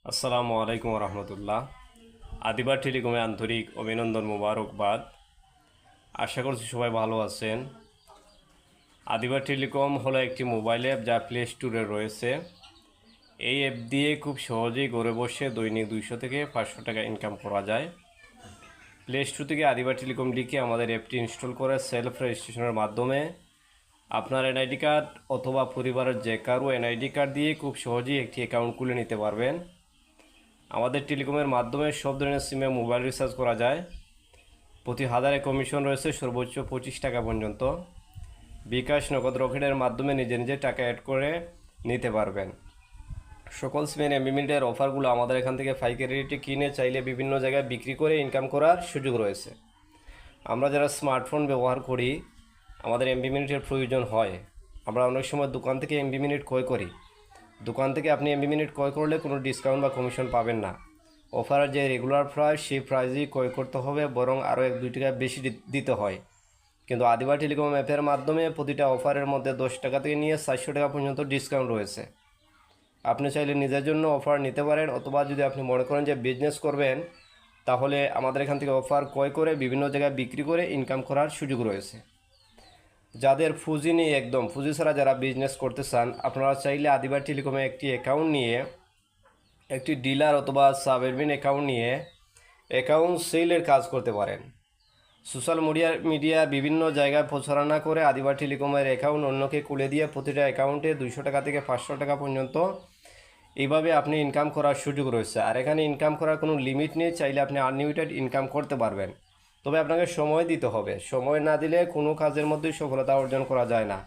আসসালামু আলাইকুম রহমতুল্লাহ। আদিবার টেলিকমে আন্তরিক অভিনন্দন, মোবারকবাদ। আশা করছি সবাই ভালো আছেন। আদিবার টেলিকম হলো একটি মোবাইল অ্যাপ যা প্লে স্টোরে রয়েছে। এই অ্যাপ দিয়ে খুব সহজেই ঘরে বসে দৈনিক 200 থেকে 500 টাকা ইনকাম করা যায়। প্লে স্টোর থেকে আদিবার টেলিকম লিখে আমাদের অ্যাপটি ইনস্টল করে সেলফ রেজিস্ট্রেশনের মাধ্যমে আপনার এনআইডি কার্ড অথবা পরিবারের যে কারো এনআইডি কার্ড দিয়ে খুব সহজেই একটি অ্যাকাউন্ট খুলে নিতে পারবেন। আমাদের টেলিকমের মাধ্যমে সব ধরনের সিমে মোবাইল রিচার্জ করা যায়। প্রতি হাজারে কমিশন রয়েছে সর্বোচ্চ 25 টাকা পর্যন্ত। বিকাশ, নগদ, রকেটের মাধ্যমে নিজে নিজে টাকা অ্যাড করে নিতে পারবেন। সকল সিমের এমবিমিটের অফারগুলো আমাদের এখান থেকে পাইকারি রেটে কিনে চাইলে বিভিন্ন জায়গায় বিক্রি করে ইনকাম করার সুযোগ রয়েছে। আমরা যারা স্মার্টফোন ব্যবহার করি, আমাদের এমবি মিনিটের প্রয়োজন হয়। আমরা অনেক সময় দোকান থেকে এমবি মিনিট ক্রয় করি। দোকান থেকে আপনি এমবি মিনিট ক্রয় করলে কোনো ডিসকাউন্ট বা কমিশন পাবেন না। অফারের যে রেগুলার প্রাইস, সেই প্রাইসেই ক্রয় করতে হবে, বরং আরও 1-2 টাকা বেশি দিতে হয়। কিন্তু আদিবা টেলিকম অ্যাপের মাধ্যমে প্রতিটা অফারের মধ্যে 10 টাকা থেকে নিয়ে 400 টাকা পর্যন্ত ডিসকাউন্ট রয়েছে। আপনি চাইলে নিজের জন্য অফার নিতে পারেন, অথবা যদি আপনি মনে করেন যে বিজনেস করবেন, তাহলে আমাদের এখান থেকে অফার ক্রয় করে বিভিন্ন জায়গায় বিক্রি করে ইনকাম করার সুযোগ রয়েছে। যাদের পুঁজি নেই, একদম পুঁজি ছাড়া যারা বিজনেস করতে চান, আপনারা চাইলে আদিবা টেলিকমে একটি অ্যাকাউন্ট নিয়ে, একটি ডিলার অথবা সাব অ্যাডমিন অ্যাকাউন্ট নিয়ে অ্যাকাউন্ট সেলের কাজ করতে পারেন। সোশ্যাল মিডিয়া বিভিন্ন জায়গায় প্রচারণা করে আদিবা টেলিকমের অ্যাকাউন্ট অন্যকে খুলে দিয়ে প্রতিটা অ্যাকাউন্টে 200 টাকা থেকে 500 টাকা পর্যন্ত এইভাবে আপনি ইনকাম করার সুযোগ রয়েছে। আর এখানে ইনকাম করার কোনো লিমিট নেই, চাইলে আপনি আনলিমিটেড ইনকাম করতে পারবেন। তবে আপনাকে সময় দিতে হবে। সময় না দিলে কোনো কাজের মধ্যেই সফলতা অর্জন করা যায় না।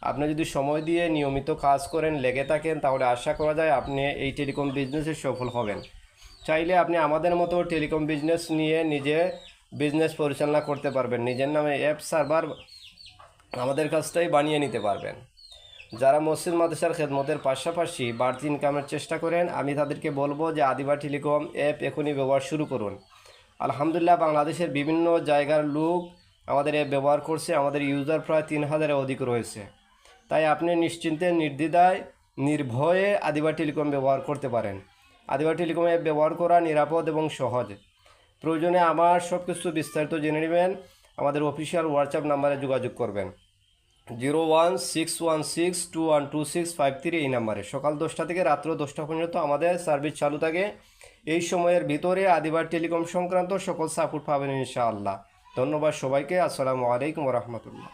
আপনি যদি সময় দিয়ে নিয়মিত কাজ করেন, লেগে থাকেন, তাহলে আশা করা যায় আপনি এই টেলিকম বিজনেসে সফল হবেন। চাইলে আপনি আমাদের মতো টেলিকম বিজনেস নিয়ে নিজে বিজনেস পরিচালনা করতে পারবেন। নিজের নামে অ্যাপ সার্ভার আমাদের কাছটাই বানিয়ে নিতে পারবেন। যারা মসজিদ মাদ্রাসার খেদমতের পাশাপাশি বাড়তি ইনকামের চেষ্টা করেন, আমি তাদেরকে বলবো যে আদিবা টেলিকম অ্যাপ এখনই ব্যবহার শুরু করুন। আলহামদুলিল্লাহ, বাংলাদেশের বিভিন্ন জায়গার লোক আমাদের অ্যাপ ব্যবহার করছে। আমাদের ইউজার প্রায় 3000-এর অধিক রয়েছে। তাই আপনি নিশ্চিন্তে, নির্দ্বিধায়, নির্ভয়ে আদিবা টেলিকম ব্যবহার করতে পারেন। আদিবা টেলিকম অ্যাপ ব্যবহার করা নিরাপদ এবং সহজ। প্রয়োজনে আমার সব কিছু বিস্তারিত জেনে নেবেন। আমাদের অফিসিয়াল হোয়াটসঅ্যাপ নাম্বারে যোগাযোগ করবেন 01616212653 এই নাম্বারে। সকাল 10টা থেকে রাত্র 10টা পর্যন্ত আমাদের সার্ভিস চালু থাকে। এই সময়ের ভিতরে আদিবা টেলিকম সংক্রান্ত সকল সাপোর্ট পাবেন ইনশাআল্লাহ। ধন্যবাদ সবাইকে। আসসালামু আলাইকুম রহমতুল্লাহ।